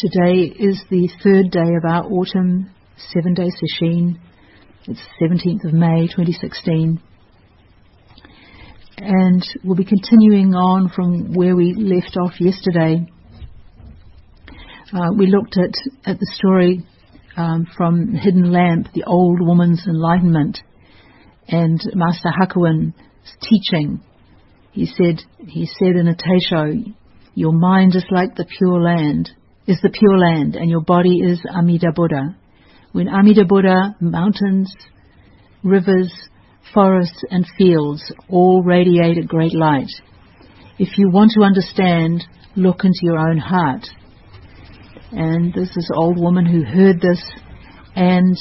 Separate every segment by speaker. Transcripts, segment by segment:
Speaker 1: Today is the third day of our autumn 7-day session. It's 17th of May 2016. And we'll be continuing on from where we left off yesterday. We looked at the story from Hidden Lamp, the old woman's enlightenment, and Master Hakuin's teaching. He said in a teisho, your mind is like the pure land, and your body is Amida Buddha. When Amida Buddha, mountains, rivers, forests and fields all radiate a great light. If you want to understand, look into your own heart. And this is an old woman who heard this and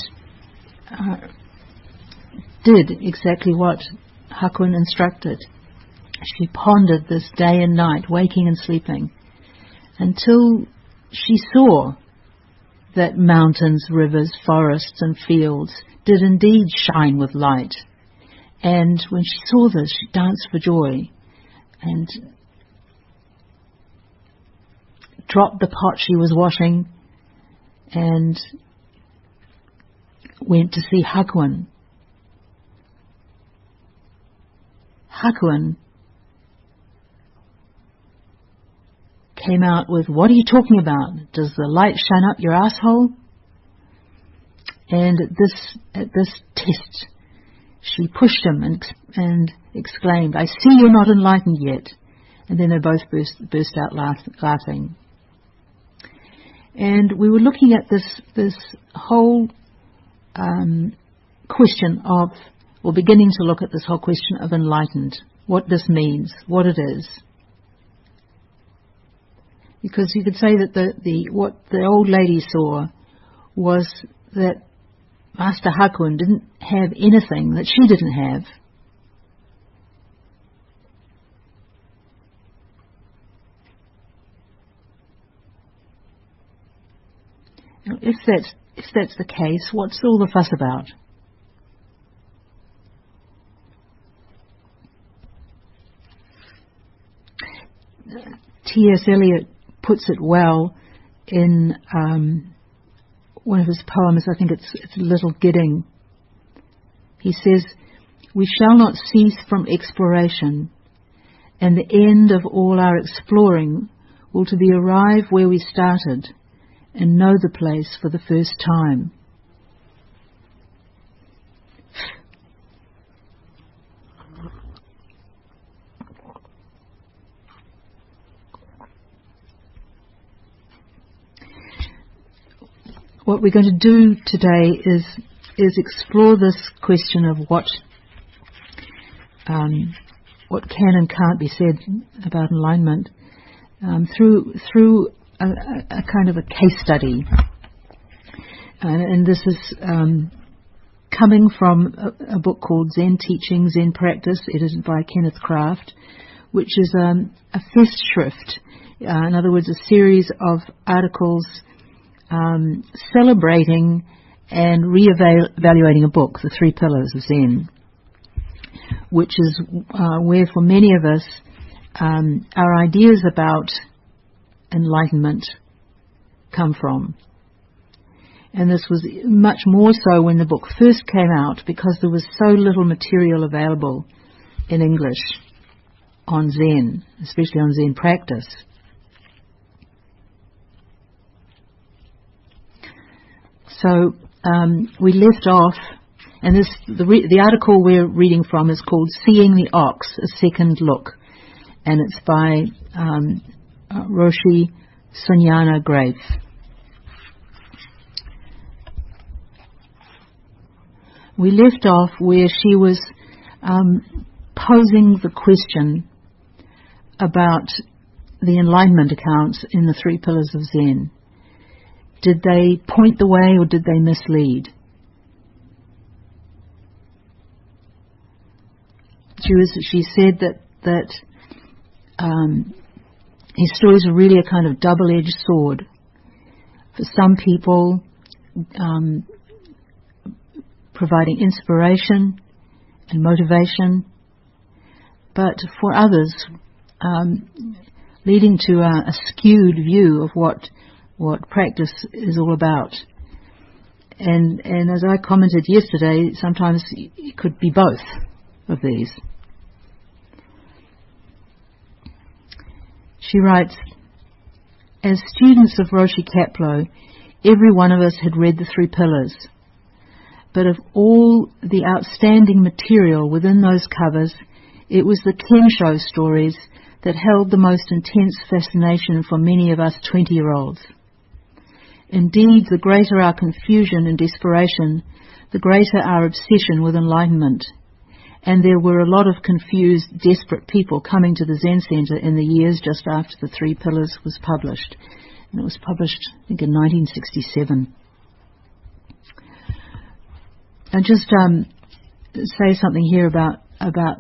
Speaker 1: did exactly what Hakuin instructed. She pondered this day and night, waking and sleeping, until she saw that mountains, rivers, forests and fields did indeed shine with light. And when she saw this, she danced for joy and dropped the pot she was washing and went to see Hakuin. Hakuin came out with, what are you talking about? Does the light shine up your asshole? And at this test, she pushed him and exclaimed, I see you're not enlightened yet. And then they both burst out laughing. And we were looking at this whole question of, or beginning to look at this whole question of enlightened, what this means, what it is. Because you could say that what the old lady saw was that Master Hakuin didn't have anything that she didn't have. Now, if that's the case, what's all the fuss about? T.S. Eliot puts it well in one of his poems. I think it's Little Gidding. He says, we shall not cease from exploration, and the end of all our exploring will to be arrive where we started and know the place for the first time. What we're going to do today is explore this question of what can and can't be said about enlightenment through a kind of a case study. And this is coming from a book called Zen Teaching, Zen Practice, edited by Kenneth Kraft, which is a Festschrift, in other words, a series of articles celebrating and re-evaluating a book, The Three Pillars of Zen, which is where for many of us our ideas about enlightenment come from. And this was much more so when the book first came out, because there was so little material available in English on Zen, especially on Zen practice. So we left off, and the article we're reading from is called Seeing the Ox, A Second Look, and it's by Roshi Kapleau. We left off where she was posing the question about the enlightenment accounts in the Three Pillars of Zen. Did they point the way or did they mislead? She said that his stories are really a kind of double-edged sword. For some people, providing inspiration and motivation, but for others, leading to a skewed view of what practice is all about. And as I commented yesterday, sometimes it could be both of these. She writes, as students of Roshi Kapleau, every one of us had read the 3 pillars. But of all the outstanding material within those covers, it was the Kensho stories that held the most intense fascination for many of us 20-year-olds. Indeed, the greater our confusion and desperation, the greater our obsession with enlightenment. And there were a lot of confused, desperate people coming to the Zen Center in the years just after the 3 pillars was published. And it was published, I think, in 1967. And just say something here about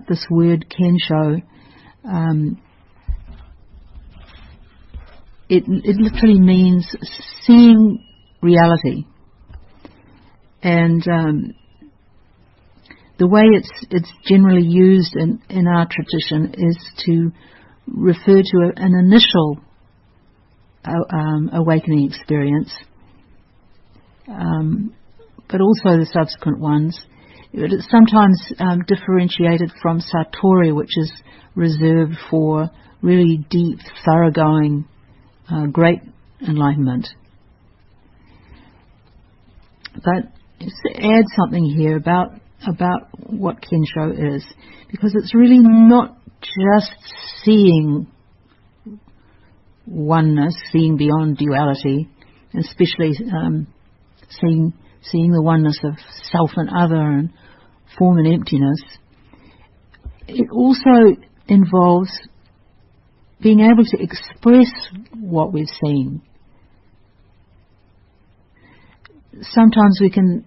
Speaker 1: this word Kensho. It literally means seeing reality, and the way it's generally used in our tradition is to refer to an initial awakening experience, but also the subsequent ones. It's sometimes differentiated from satori, which is reserved for really deep, thoroughgoing, great enlightenment. But add something here about what Kensho is, because it's really not just seeing oneness, seeing beyond duality, especially seeing the oneness of self and other and form and emptiness. It also involves being able to express what we've seen. Sometimes we can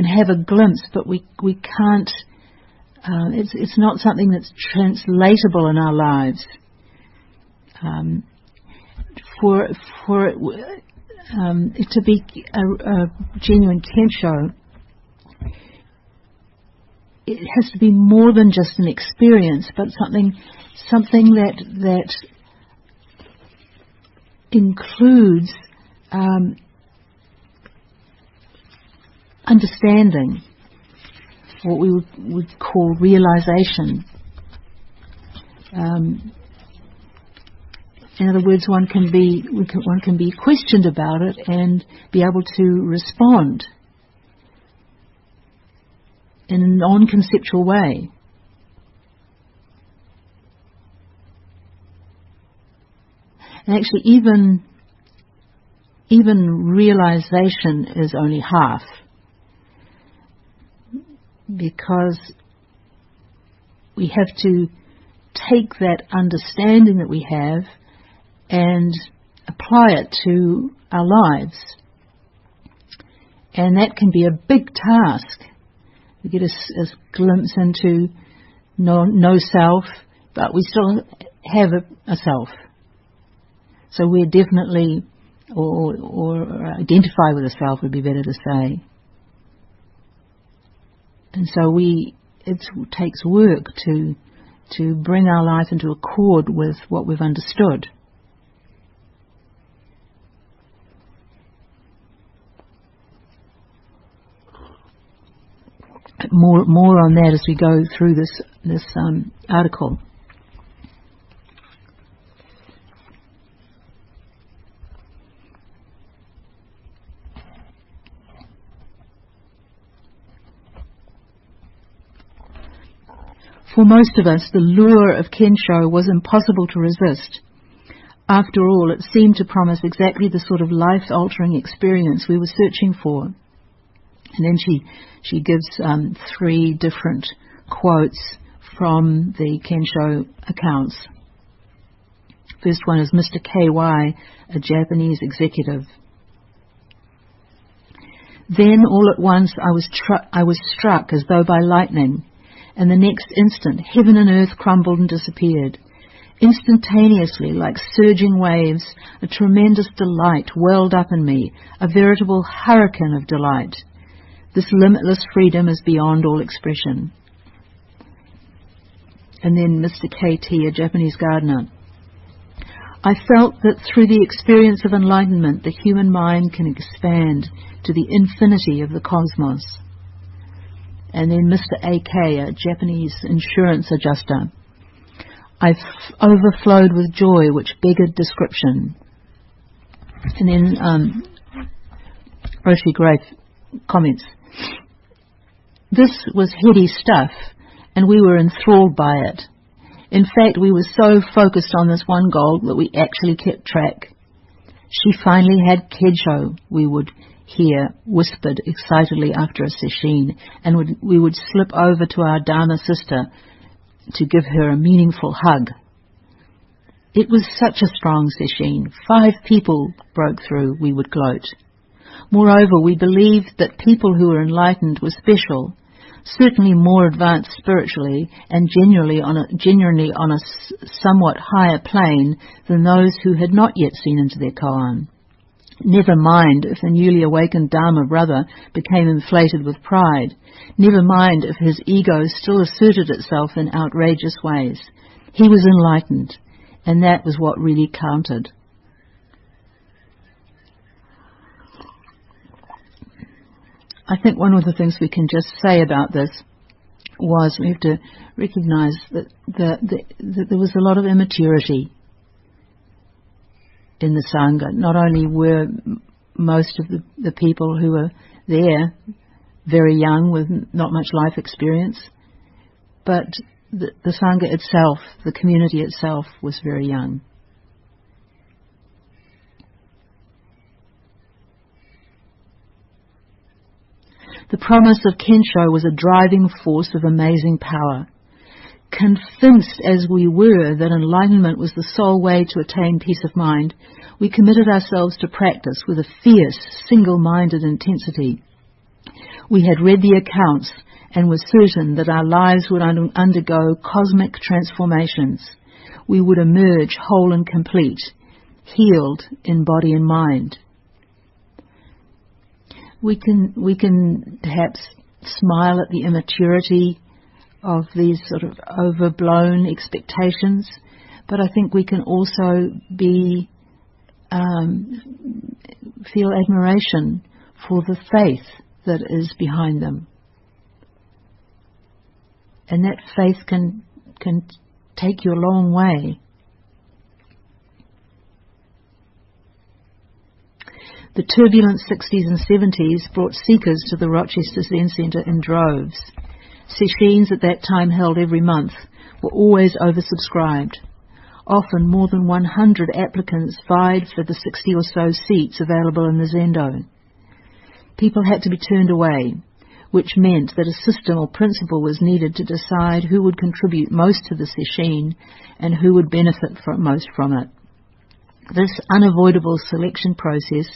Speaker 1: have a glimpse, but we can't. It's not something that's translatable in our lives. For it to be a genuine Kensho, it has to be more than just an experience, but something that includes understanding, what we would call realization. In other words, one can be questioned about it and be able to respond in a non-conceptual way. And actually, even realization is only half, because we have to take that understanding that we have and apply it to our lives. And that can be a big task. We get a glimpse into no self, but we still have a self. So we're definitely, or identify with a self would be better to say. And so it takes work to bring our life into accord with what we've understood. More on that as we go through this article. For most of us, the lure of Kensho was impossible to resist. After all, it seemed to promise exactly the sort of life-altering experience we were searching for. And then she gives 3 different quotes from the Kensho accounts. First one is Mr. K.Y., a Japanese executive. Then, all at once, I was struck as though by lightning, and the next instant, heaven and earth crumbled and disappeared. Instantaneously, like surging waves, a tremendous delight welled up in me, a veritable hurricane of delight. This limitless freedom is beyond all expression. And then Mr. K.T., a Japanese gardener. I felt that through the experience of enlightenment, the human mind can expand to the infinity of the cosmos. And then Mr. A.K., a Japanese insurance adjuster, I overflowed with joy which beggared description. And then Roshi Grafe comments, this was heady stuff, and we were enthralled by it. In fact, we were so focused on this one goal that we actually kept track. She finally had Kejo, we would hear whispered excitedly after a sesshin, and we would slip over to our Dharma sister to give her a meaningful hug. It was such a strong sesshin. 5 people broke through, we would gloat. Moreover, we believed that people who were enlightened were special, certainly more advanced spiritually and genuinely on a somewhat higher plane than those who had not yet seen into their koan. Never mind if the newly awakened Dharma brother became inflated with pride. Never mind if his ego still asserted itself in outrageous ways. He was enlightened, and that was what really counted. I think one of the things we can just say about this was we have to recognize that there was a lot of immaturity in the Sangha. Not only were most of the people who were there very young with not much life experience, but the Sangha itself, the community itself, was very young. The promise of Kensho was a driving force of amazing power. Convinced as we were that enlightenment was the sole way to attain peace of mind, we committed ourselves to practice with a fierce, single-minded intensity. We had read the accounts and were certain that our lives would undergo cosmic transformations. We would emerge whole and complete, healed in body and mind. We can perhaps smile at the immaturity of these sort of overblown expectations, but I think we can also feel admiration for the faith that is behind them, and that faith can take you a long way. The turbulent 60s and 70s brought seekers to the Rochester Zen Centre in droves. Sessions at that time held every month were always oversubscribed. Often more than 100 applicants vied for the 60 or so seats available in the Zendo. People had to be turned away, which meant that a system or principle was needed to decide who would contribute most to the session and who would benefit most from it. This unavoidable selection process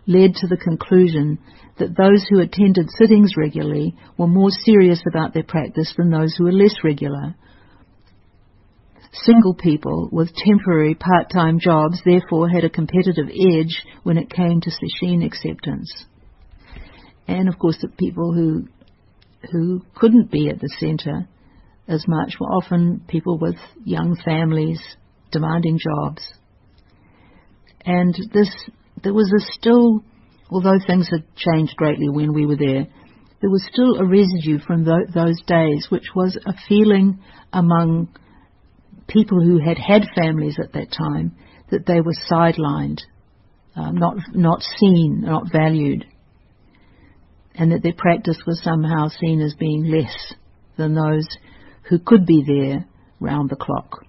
Speaker 1: led to the conclusion that those who attended sittings regularly were more serious about their practice than those who were less regular. Single people with temporary part-time jobs therefore had a competitive edge when it came to sesshin acceptance. And of course the people who couldn't be at the centre as much were often people with young families, demanding jobs. And there was still, although things had changed greatly when we were there was still a residue from those days, which was a feeling among people who had families at that time that they were sidelined, not seen, not valued, and that their practice was somehow seen as being less than those who could be there round the clock.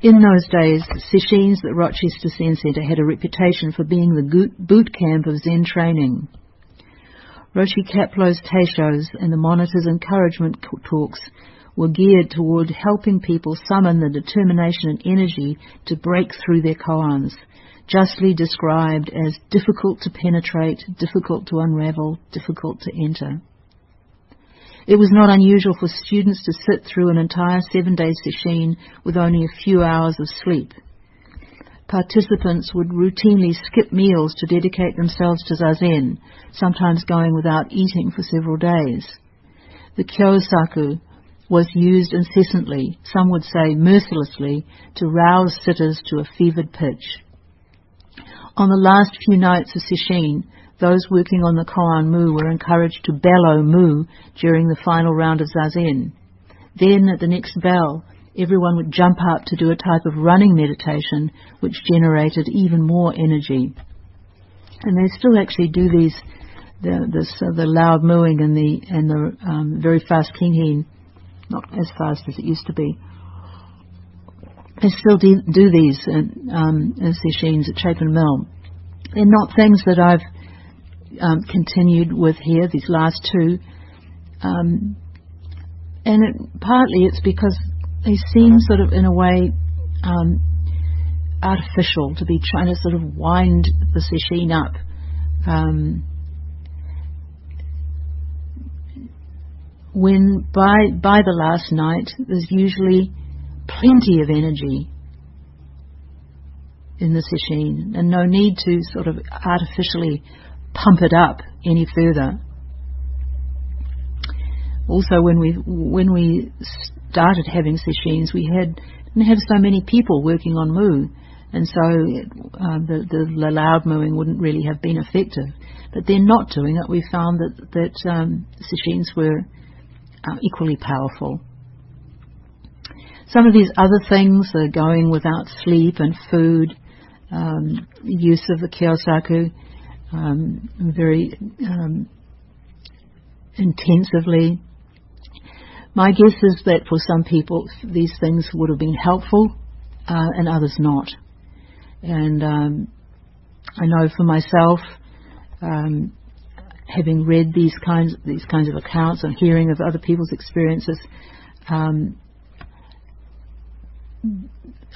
Speaker 1: In those days, sessions at Rochester Zen Centre had a reputation for being the boot camp of Zen training. Roshi Kapleau's teishos and the monitor's encouragement talks were geared toward helping people summon the determination and energy to break through their koans, justly described as difficult to penetrate, difficult to unravel, difficult to enter. It was not unusual for students to sit through an entire 7-day session with only a few hours of sleep. Participants would routinely skip meals to dedicate themselves to zazen, sometimes going without eating for several days. The kyosaku, was used incessantly, some would say mercilessly, to rouse sitters to a fevered pitch. On the last few nights of sesshin, those working on the koan mu were encouraged to bellow mu during the final round of zazen. Then, at the next bell, everyone would jump up to do a type of running meditation, which generated even more energy. And they still actually do these, the loud mooing and the very fast kinhin, not as fast as it used to be. They still do these as sessions at Chapin Mill. They're not things that I've continued with here, these last two. Partly it's because they seem sort of, in a way, artificial, to be trying to sort of wind the sesshin up. When by the last night, there's usually plenty of energy in the sesshin, and no need to sort of artificially pump it up any further. Also, when we started having sesshins, we didn't have so many people working on mu, and so the loud mooing wouldn't really have been effective. But then, not doing it, we found that sesshins were equally powerful. Some of these other things are going without sleep and food, use of the kyosaku very intensively. My guess is that for some people these things would have been helpful and others not. And I know for myself, having read these kinds of accounts and hearing of other people's experiences,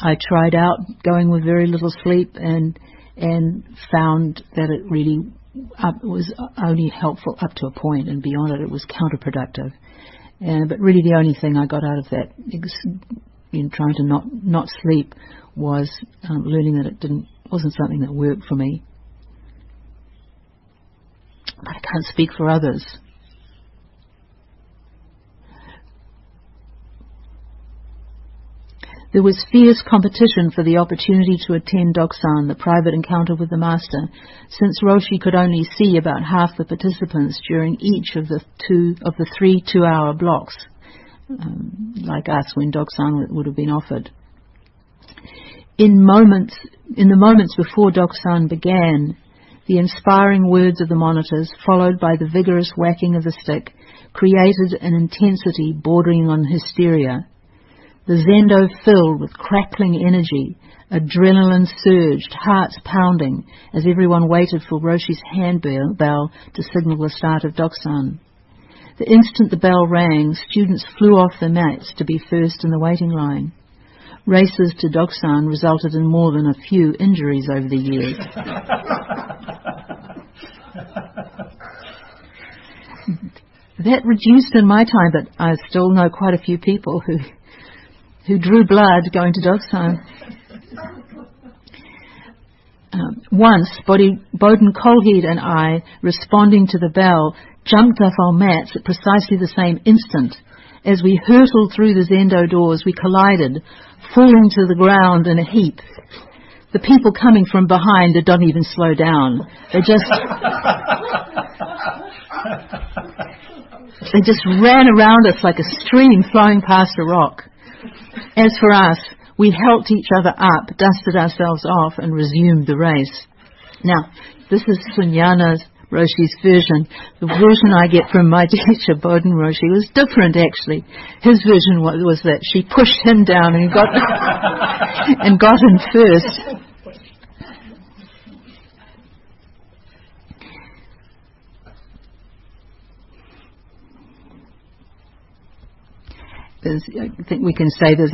Speaker 1: I tried out going with very little sleep and found that it really was only helpful up to a point, and beyond it was counterproductive. But really the only thing I got out of that in trying to not sleep was learning that it wasn't something that worked for me. But I can't speak for others. There was fierce competition for the opportunity to attend Doksan, the private encounter with the Master, since Roshi could only see about half the participants during each of the 3 2-hour blocks, like us when Doksan would have been offered. In the moments before Doksan began, the inspiring words of the monitors, followed by the vigorous whacking of the stick, created an intensity bordering on hysteria. The zendo filled with crackling energy, adrenaline surged, hearts pounding, as everyone waited for Roshi's handbell to signal the start of Doksan. The instant the bell rang, students flew off their mats to be first in the waiting line. Races to Doksan resulted in more than a few injuries over the years. That reduced in my time, but I still know quite a few people who drew blood going to Doksan. Once, Bowden Colheed and I, responding to the bell, jumped off our mats at precisely the same instant. As we hurtled through the zendo doors, we collided, falling to the ground in a heap. The people coming from behind did not even slow down. They just ran around us like a stream flowing past a rock. As for us, we helped each other up, dusted ourselves off, and resumed the race. Now, this is Sunyana Roshi's version. The version I get from my teacher, Bowden Roshi, was different, actually. His version was that she pushed him down and got and got him first. I think we can say let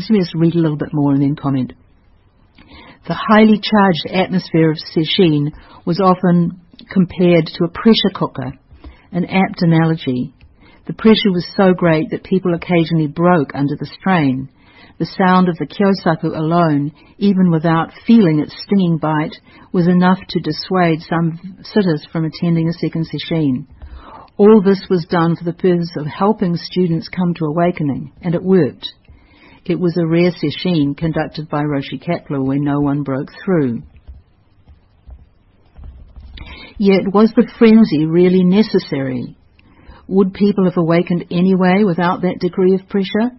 Speaker 1: me just read a little bit more and then comment. The highly charged atmosphere of sesshin was often compared to a pressure cooker, an apt analogy. The pressure was so great that people occasionally broke under the strain. The sound of the kyosaku alone, even without feeling its stinging bite, was enough to dissuade some sitters from attending a second sesshin. All this was done for the purpose of helping students come to awakening, and it worked. It was a rare sesshin conducted by Roshi Kapleau where no one broke through. Yet, was the frenzy really necessary? Would people have awakened anyway without that degree of pressure?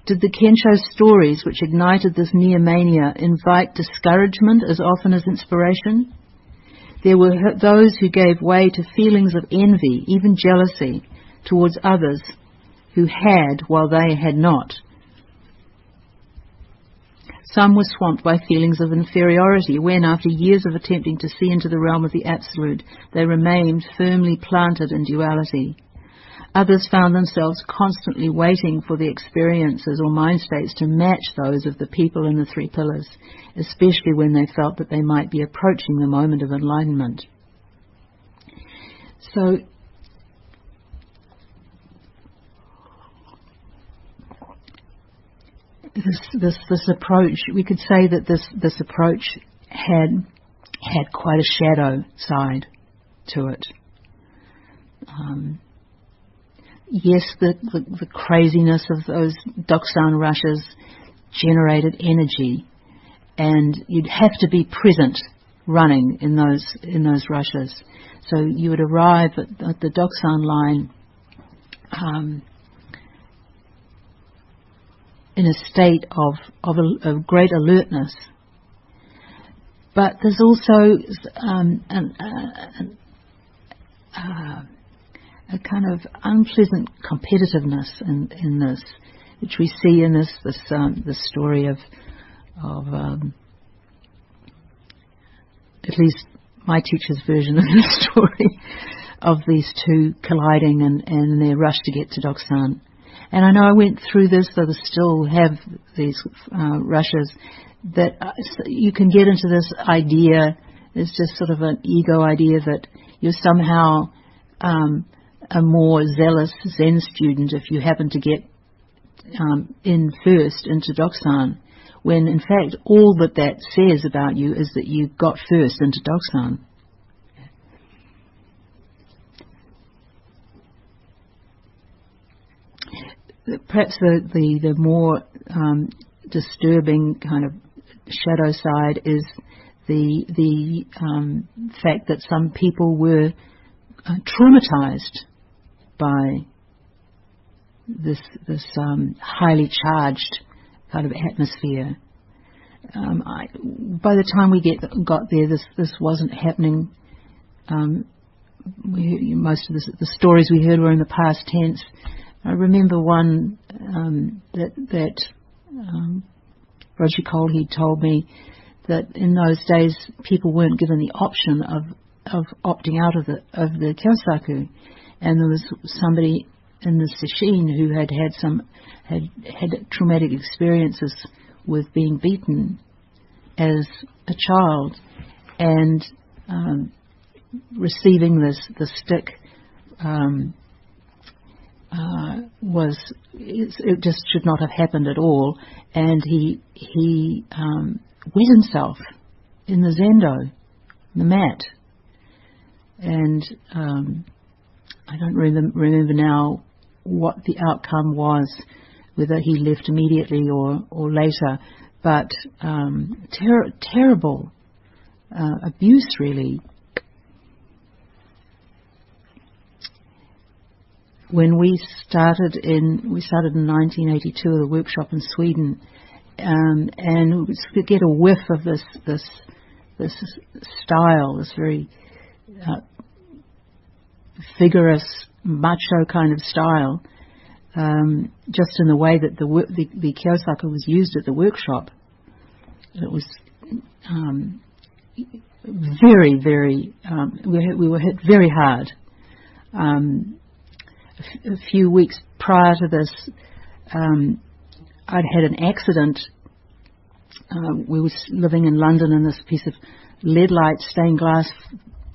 Speaker 1: Did the Kensho stories which ignited this near mania invite discouragement as often as inspiration? There were those who gave way to feelings of envy, even jealousy, towards others who had while they had not. Some were swamped by feelings of inferiority when, after years of attempting to see into the realm of the Absolute, they remained firmly planted in duality. Others found themselves constantly waiting for the experiences or mind states to match those of the people in the three pillars, especially when they felt that they might be approaching the moment of enlightenment. So, this approach, we could say that this approach had quite a shadow side to it. Yes, the craziness of those Doksan rushes generated energy, and you'd have to be present running in those rushes. So you would arrive at the Doksan line in a state of great alertness. But there's also a kind of unpleasant competitiveness in this, which we see in this story of at least my teacher's version of the story of these two colliding and their rush to get to Doksan. And I know I went through this, though they still have these rushes, that you can get into this idea, it's just sort of an ego idea that you're somehow a more zealous Zen student if you happen to get in first into Doksan, when in fact all that says about you is that you got first into Doksan. Perhaps the more disturbing kind of shadow side is the fact that some people were traumatized by this highly charged kind of atmosphere. By the time we got there, this wasn't happening. Most of the stories we heard were in the past tense. I remember one that Roshi Kapleau told me that in those days people weren't given the option of opting out of the kyosaku, and there was somebody in the sesshin who had traumatic experiences with being beaten as a child, and receiving the stick it just should not have happened at all, and he wet himself in the zendo, the mat, and I don't remember now what the outcome was, whether he left immediately or later, but terrible abuse, really. When we started in 1982 the workshop in Sweden, and we get a whiff of this style, this very vigorous, macho kind of style, just in the way that the kyosaku was used at the workshop. It was very, very. We were hit very hard. A few weeks prior to this, I'd had an accident. We were living in London in this piece of lead light stained glass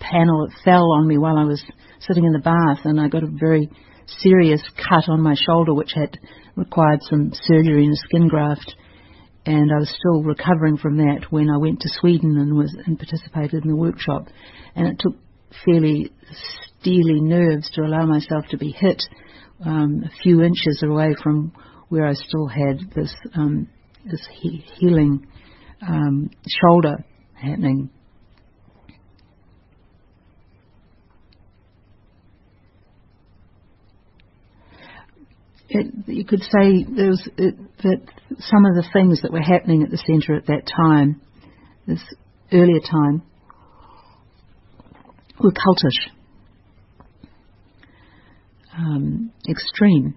Speaker 1: panel. It fell on me while I was sitting in the bath, and I got a very serious cut on my shoulder, which had required some surgery and a skin graft. And I was still recovering from that when I went to Sweden and participated in the workshop. And it took fairly steely nerves to allow myself to be hit a few inches away from where I still had this healing shoulder happening. You could say that some of the things that were happening at the centre at that time, this earlier time, were cultish, extreme.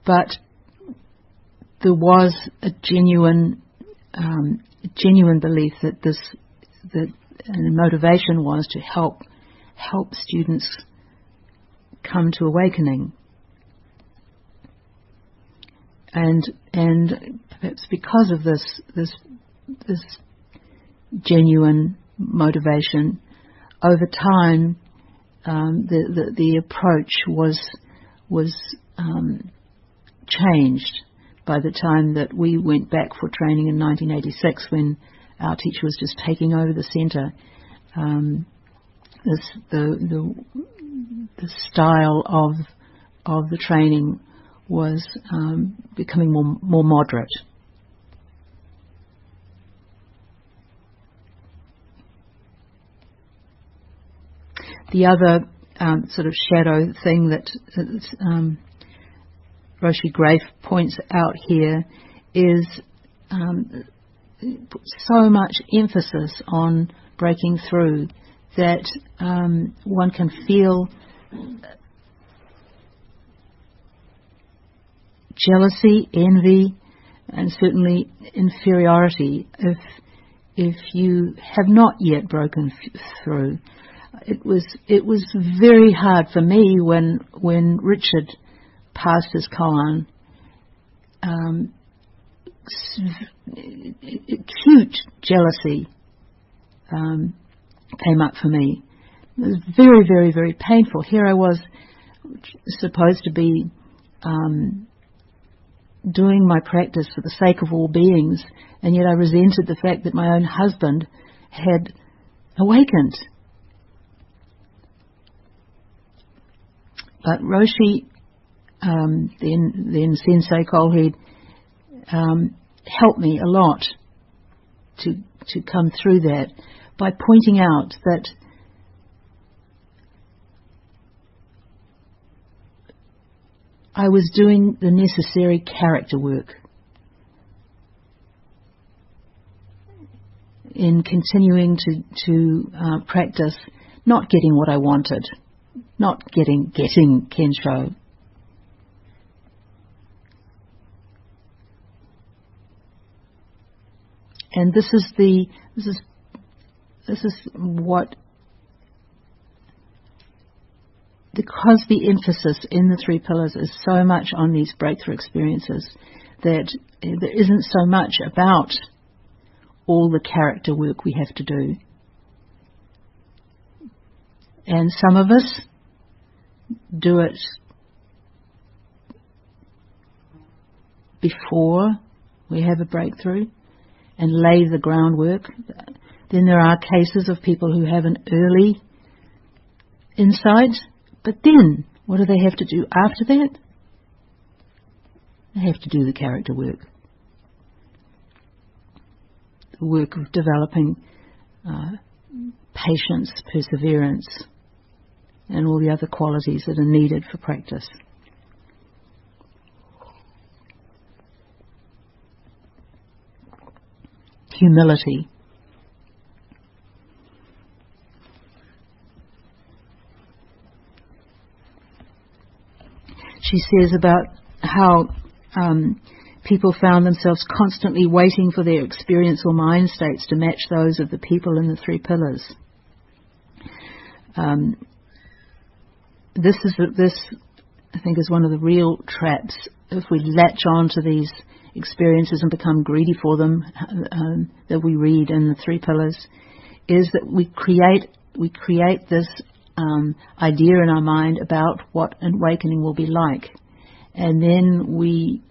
Speaker 1: But there was a genuine belief that motivation was to help students come to awakening, and perhaps because of this genuine motivation, over time the approach was changed. By the time that we went back for training in 1986, when our teacher was just taking over the centre, the style of the training was becoming more moderate. The other sort of shadow thing that Roshi Grafe points out here is so much emphasis on breaking through that one can feel jealousy, envy, and certainly inferiority if you have not yet broken through. It was very hard for me when Richard passed his koan. Acute jealousy came up for me. It was very, very, very painful. Here I was supposed to be doing my practice for the sake of all beings, and yet I resented the fact that my own husband had awakened. But Roshi, then Sensei Kolheed, helped me a lot to come through that by pointing out that I was doing the necessary character work in continuing to practice, not getting what I wanted, not getting Kensho. And this is what, because the emphasis in the three pillars is so much on these breakthrough experiences, that there isn't so much about all the character work we have to do. And some of us do it before we have a breakthrough and lay the groundwork. Then there are cases of people who have an early insight, but then what do they have to do after that? They have to do the character work. The work of developing patience, perseverance, and all the other qualities that are needed for practice. Humility. She says about how people found themselves constantly waiting for their experience or mind states to match those of the people in the three pillars. This I think is one of the real traps. If we latch on to these experiences and become greedy for them, that we read in the three pillars, is that we create this idea in our mind about what an awakening will be like, and then we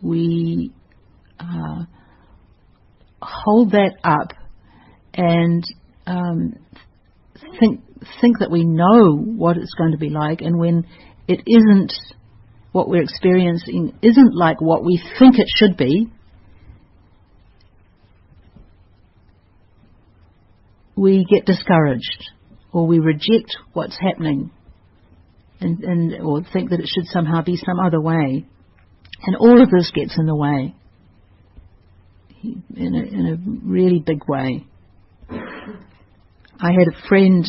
Speaker 1: hold that up and think that we know what it's going to be like, and when it isn't, what we're experiencing isn't like what we think it should be, we get discouraged, or we reject what's happening, and or think that it should somehow be some other way, and all of this gets in the way in a really big way. I had a friend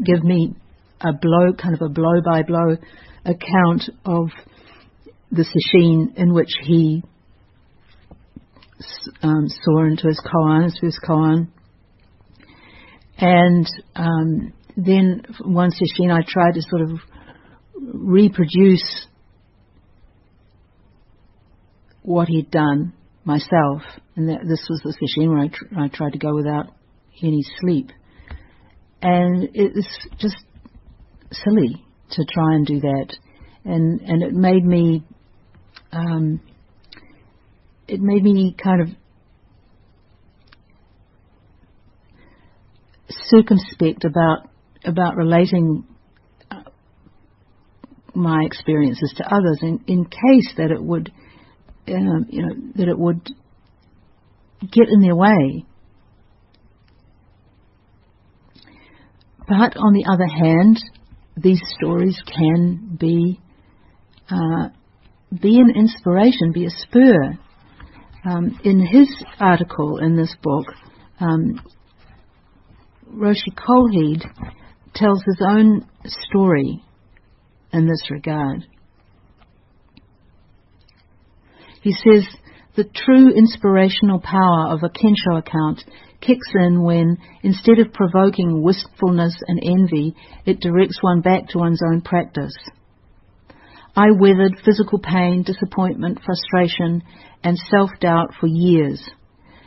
Speaker 1: give me a blow-by-blow account of the sesshin in which he saw into his koan, and then one sesshin I tried to sort of reproduce what he'd done myself, and this was the sesshin where I tried to go without any sleep, and it's just silly to try and do that, and it made me kind of circumspect about relating my experiences to others, in case that it would that it would get in their way. But on the other hand, these stories can be an inspiration, be a spur. In his article in this book, Roshi Kapleau tells his own story in this regard. He says, the true inspirational power of a Kensho account kicks in when, instead of provoking wistfulness and envy, it directs one back to one's own practice. I weathered physical pain, disappointment, frustration, and self-doubt for years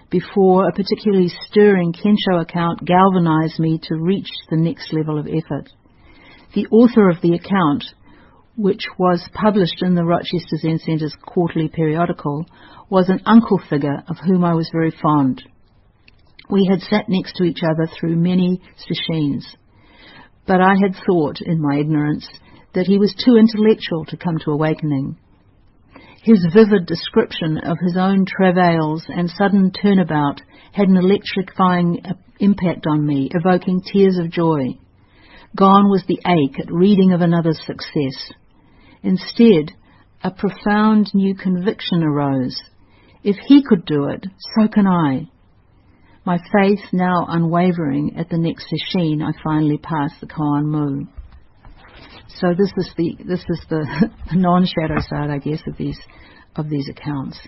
Speaker 1: before a particularly stirring Kensho account galvanized me to reach the next level of effort. The author of the account, which was published in the Rochester Zen Center's quarterly periodical, was an uncle figure of whom I was very fond. We had sat next to each other through many sessins, but I had thought, in my ignorance, that he was too intellectual to come to awakening. His vivid description of his own travails and sudden turnabout had an electrifying impact on me, evoking tears of joy. Gone was the ache at reading of another's success. Instead, a profound new conviction arose. If he could do it, so can I. My faith now unwavering, at the next sesshin I finally passed the koan mu. So this is the non-shadow side, I guess, of these accounts.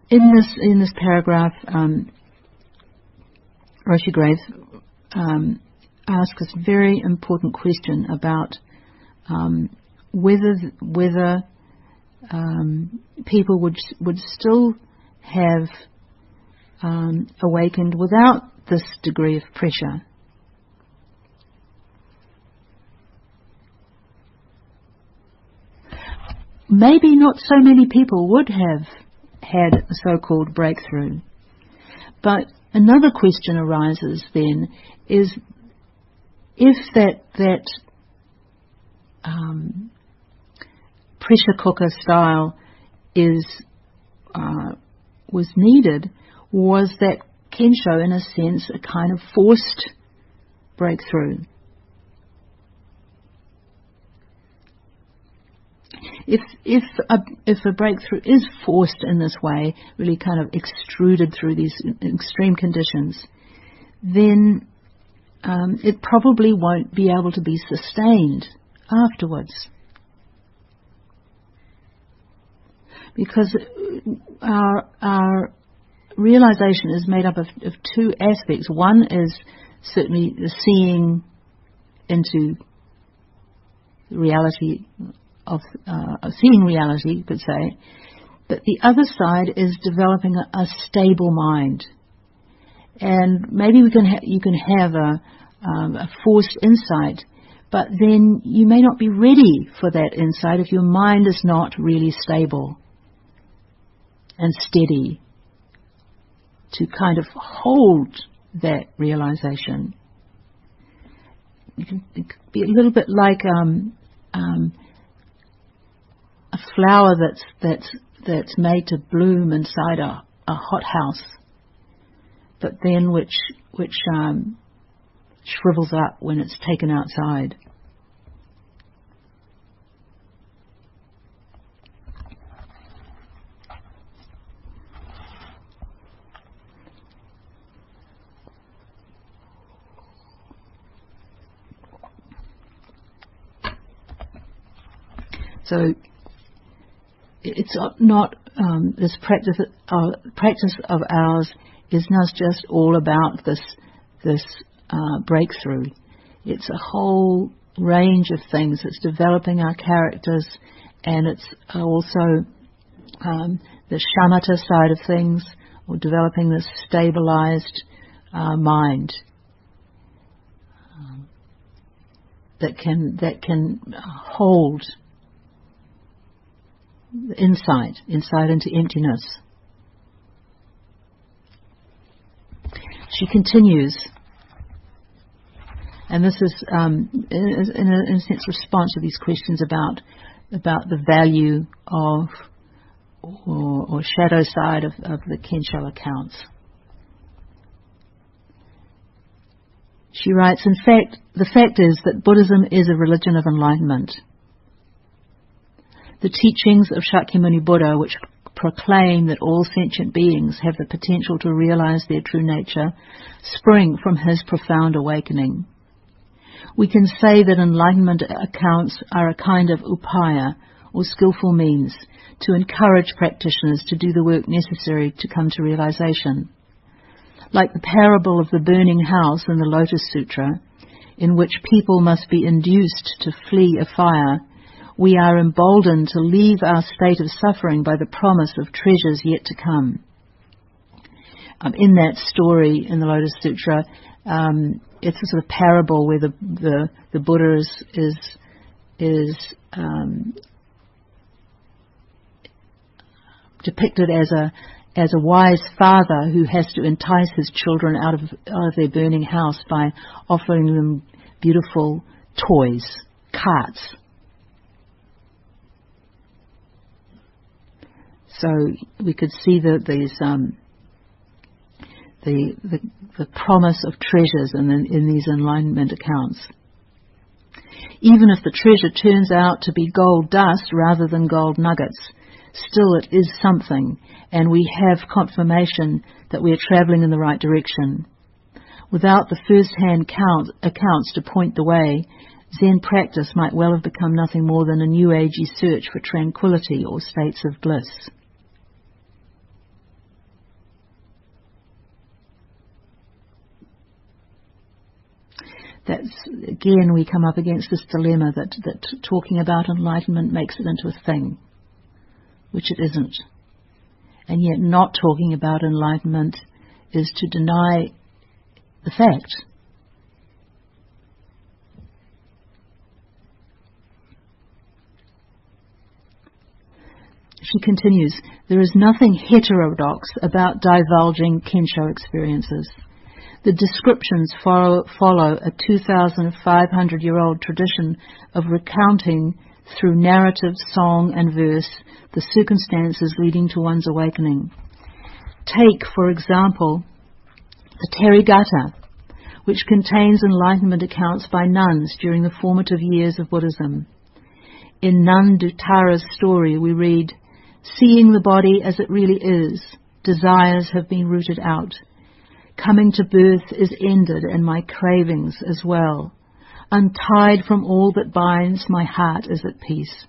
Speaker 1: In this paragraph, Roshi Graves asks us a very important question about whether people would still have awakened without this degree of pressure. Maybe not so many people would have had a so-called breakthrough. But another question arises then, is if that pressure cooker style was needed, was that Kensho, in a sense, a kind of forced breakthrough? If a breakthrough is forced in this way, really kind of extruded through these extreme conditions, then it probably won't be able to be sustained afterwards. Because our realization is made up of two aspects. One is certainly the seeing into reality seeing reality, you could say. But the other side is developing a stable mind. And maybe you can have a forced insight, but then you may not be ready for that insight if your mind is not really stable and steady to kind of hold that realization. It can be a little bit like a flower that's made to bloom inside a hot house, but then which shrivels up when it's taken outside. So it's not this practice of ours is not just all about this breakthrough. It's a whole range of things. It's developing our characters, and it's also the shamatha side of things, or developing this stabilized mind that can hold insight into emptiness. She continues, and this is in a sense response to these questions about the value of or shadow side of the Kensho accounts. She writes, in fact, the fact is that Buddhism is a religion of enlightenment. The teachings of Shakyamuni Buddha, which proclaim that all sentient beings have the potential to realize their true nature, spring from his profound awakening. We can say that enlightenment accounts are a kind of upaya, or skillful means, to encourage practitioners to do the work necessary to come to realization. Like the parable of the burning house in the Lotus Sutra, in which people must be induced to flee a fire, we are emboldened to leave our state of suffering by the promise of treasures yet to come. In that story in the Lotus Sutra, it's a sort of parable where the Buddha is depicted as a wise father who has to entice his children out of their burning house by offering them beautiful toys, carts. So we could see that the promise of treasures in these enlightenment accounts. Even if the treasure turns out to be gold dust rather than gold nuggets, still it is something, and we have confirmation that we are travelling in the right direction. Without the first-hand accounts to point the way, Zen practice might well have become nothing more than a new agey search for tranquility or states of bliss. That's, again, we come up against this dilemma that talking about enlightenment makes it into a thing, which it isn't. And yet not talking about enlightenment is to deny the fact. She continues, there is nothing heterodox about divulging Kensho experiences. The descriptions follow a 2,500-year-old tradition of recounting through narrative, song and verse the circumstances leading to one's awakening. Take, for example, the Therigatha, which contains enlightenment accounts by nuns during the formative years of Buddhism. In Nun Duttara's story we read, seeing the body as it really is, desires have been rooted out. Coming to birth is ended, and my cravings as well. Untied from all that binds, my heart is at peace.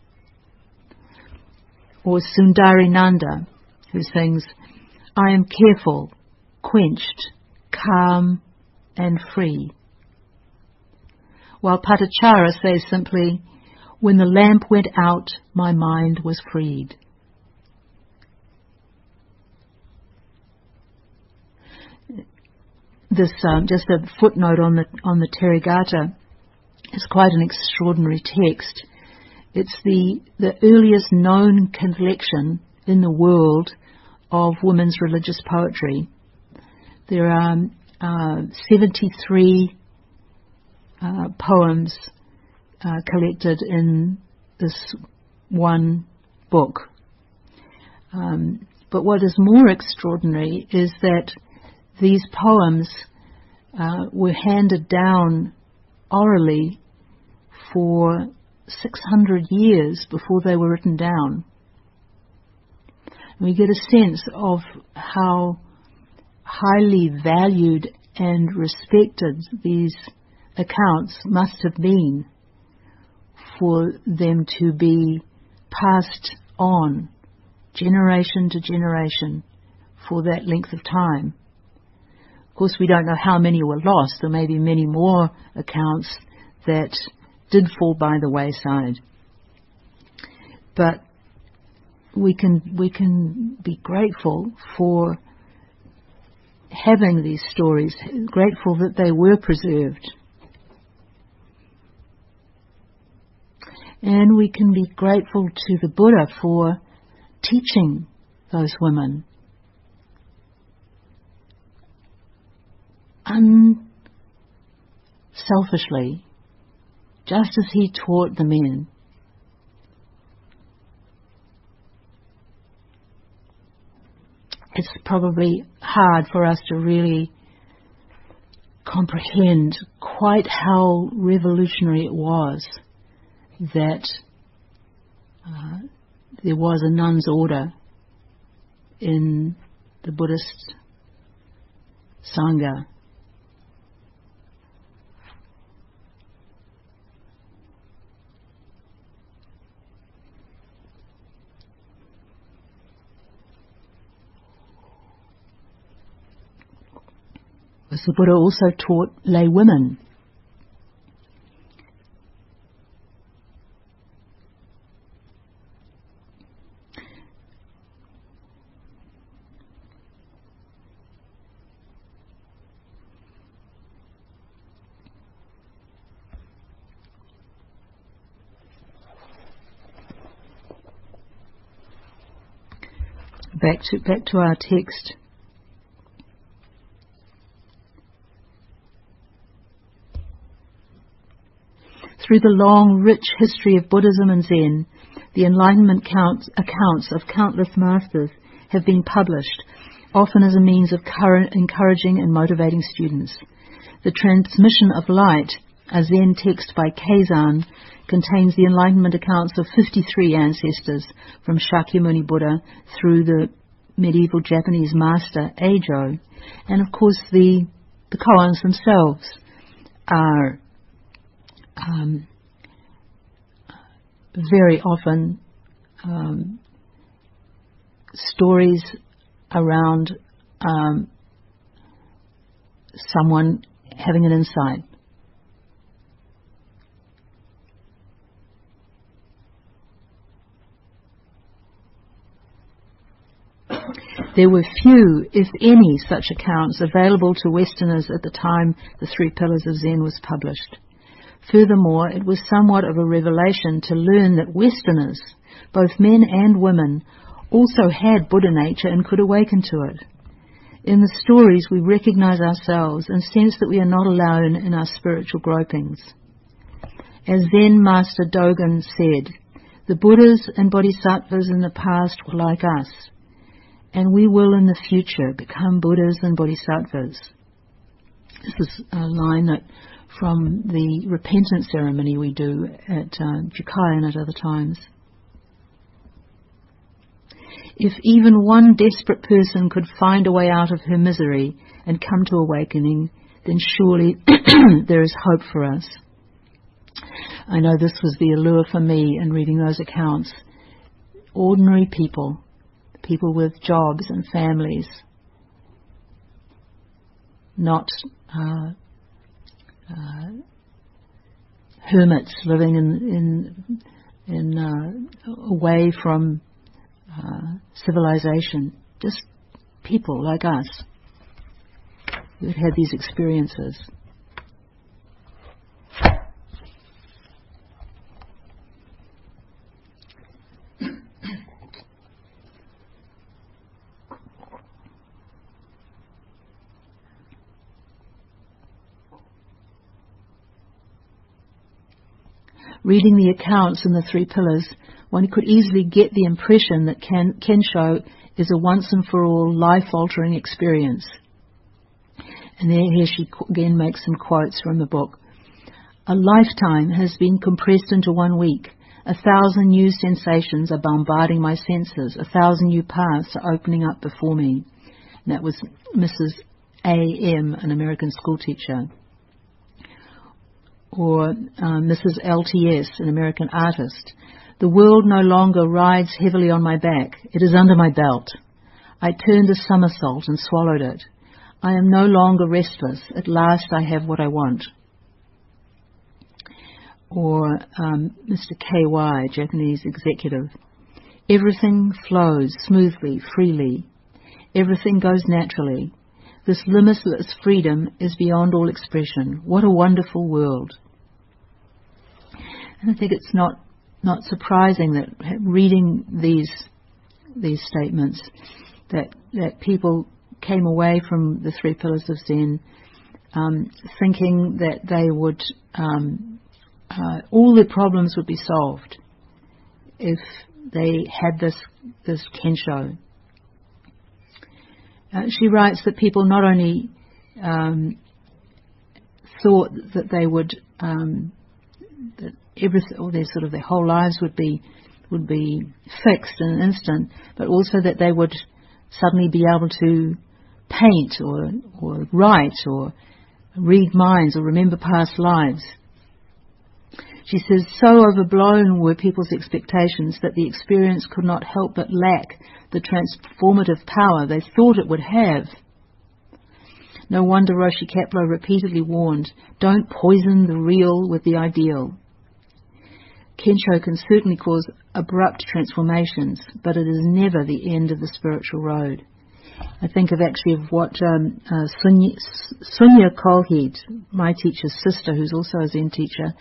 Speaker 1: Or Sundari Nanda, who sings, I am careful, quenched, calm and free. While Patachara says simply, When the lamp went out, my mind was freed. This, just a footnote on the Therigatha, is quite an extraordinary text. It's the earliest known collection in the world of women's religious poetry. There are 73 poems collected in this one book. But what is more extraordinary is that these poems were handed down orally for 600 years before they were written down. We get a sense of how highly valued and respected these accounts must have been for them to be passed on generation to generation for that length of time. Of course, we don't know how many were lost. There may be many more accounts that did fall by the wayside. But we can be grateful for having these stories, grateful that they were preserved. And we can be grateful to the Buddha for teaching those women unselfishly, just as he taught the men. It's probably hard for us to really comprehend quite how revolutionary it was that there was a nun's order in the Buddhist Sangha. Because the Buddha also taught lay women. Back to our text. Through the long, rich history of Buddhism and Zen, the Enlightenment accounts of countless masters have been published, often as a means of encouraging and motivating students. The Transmission of Light, a Zen text by Keizan, contains the Enlightenment accounts of 53 ancestors, from Shakyamuni Buddha through the medieval Japanese master Eijo. And of course the koans themselves are very often stories around someone having an insight. There were few, if any, such accounts available to Westerners at the time the Three Pillars of Zen was published. Furthermore, it was somewhat of a revelation to learn that Westerners, both men and women, also had Buddha nature and could awaken to it. In the stories, we recognize ourselves and sense that we are not alone in our spiritual gropings. As Zen Master Dogen said, the Buddhas and Bodhisattvas in the past were like us, and we will in the future become Buddhas and Bodhisattvas. This is a line that from the repentance ceremony we do at Jukai and at other times. If even one desperate person could find a way out of her misery and come to awakening, then surely there is hope for us. I know this was the allure for me in reading those accounts. Ordinary people, people with jobs and families, not hermits living away from civilization, just people like us who had these experiences. Reading the accounts in the Three Pillars, one could easily get the impression that Kensho is a once-and-for-all life-altering experience. And here she again makes some quotes from the book. A lifetime has been compressed into 1 week. 1,000 new sensations are bombarding my senses. 1,000 new paths are opening up before me. And that was Mrs. A.M., an American schoolteacher. Or Mrs. LTS, an American artist. The world no longer rides heavily on my back. It is under my belt. I turned a somersault and swallowed it. I am no longer restless. At last I have what I want. Or Mr. KY, Japanese executive. Everything flows smoothly, freely. Everything goes naturally. This limitless freedom is beyond all expression. What a wonderful world. And I think it's not surprising that reading these statements that people came away from the Three Pillars of Zen thinking that they would all their problems would be solved if they had this Kensho. She writes that people not only thought that they would that everything, or their whole lives would be fixed in an instant, but also that they would suddenly be able to paint or write or read minds or remember past lives. She says, so overblown were people's expectations that the experience could not help but lack the transformative power they thought it would have. No wonder Roshi Kapleau repeatedly warned, don't poison the real with the ideal. Kensho can certainly cause abrupt transformations, but it is never the end of the spiritual road. I think of what Sunya Kolhed, my teacher's sister, who's also a Zen teacher,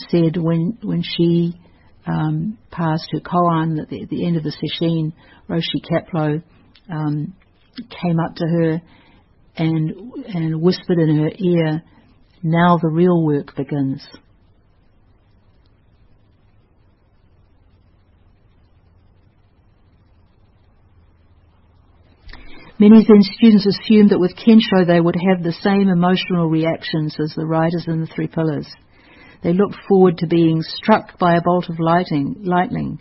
Speaker 1: said when she passed her koan at the end of the session. Roshi Kapleau came up to her and whispered in her ear, now the real work begins. Many Zen students assumed that with Kensho they would have the same emotional reactions as the writers in the Three Pillars. They looked forward to being struck by a bolt of lightning.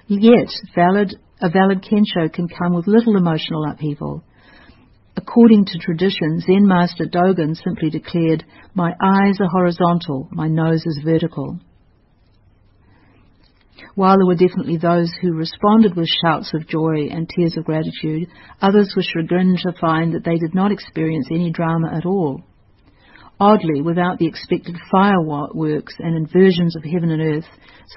Speaker 1: Yet, a valid Kensho can come with little emotional upheaval. According to tradition, Zen Master Dogen simply declared, my eyes are horizontal, my nose is vertical. While there were definitely those who responded with shouts of joy and tears of gratitude, others were chagrined to find that they did not experience any drama at all. Oddly, without the expected fireworks and inversions of heaven and earth,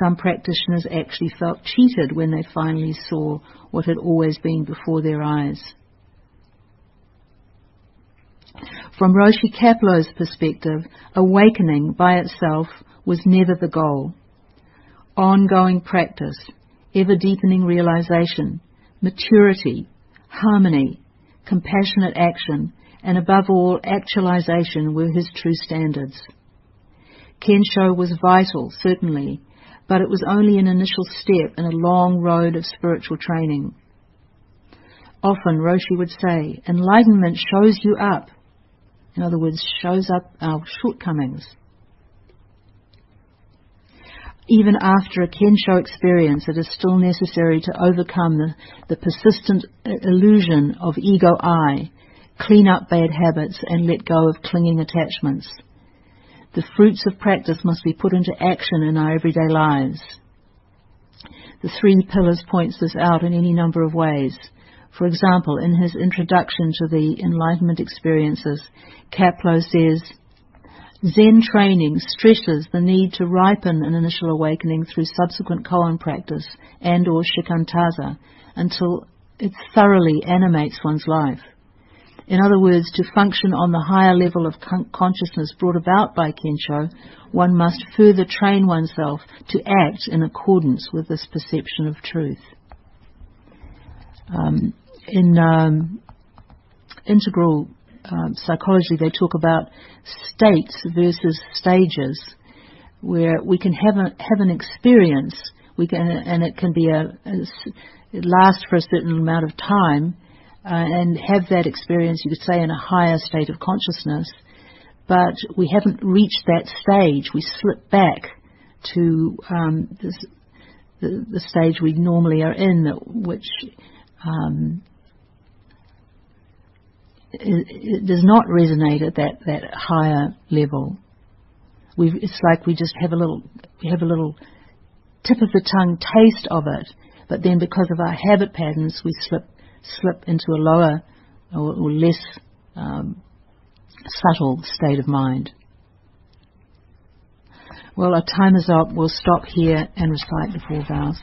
Speaker 1: some practitioners actually felt cheated when they finally saw what had always been before their eyes. From Roshi Kapleau's perspective, awakening by itself was never the goal. Ongoing practice, ever-deepening realization, maturity, harmony, compassionate action, and above all, actualization were his true standards. Kensho was vital, certainly, but it was only an initial step in a long road of spiritual training. Often, Roshi would say, enlightenment shows you up. In other words, shows up our shortcomings. Even after a Kensho experience, it is still necessary to overcome the persistent illusion of ego I, clean up bad habits, and let go of clinging attachments. The fruits of practice must be put into action in our everyday lives. The Three Pillars points this out in any number of ways. For example, in his introduction to the enlightenment experiences, Kapleau says, Zen training stresses the need to ripen an initial awakening through subsequent koan practice and or shikantaza until it thoroughly animates one's life. In other words, to function on the higher level of consciousness brought about by Kensho, one must further train oneself to act in accordance with this perception of truth. In integral psychology, they talk about states versus stages, where we can have an experience, and it can be it lasts for a certain amount of time, and have that experience, you could say, in a higher state of consciousness, but we haven't reached that stage. We slip back to the stage we normally are in, which it does not resonate at that higher level. It's like we just have a little tip of the tongue taste of it, but then because of our habit patterns, we slip into a lower or less subtle state of mind. Well, our time is up. We'll stop here and recite the 4 vows.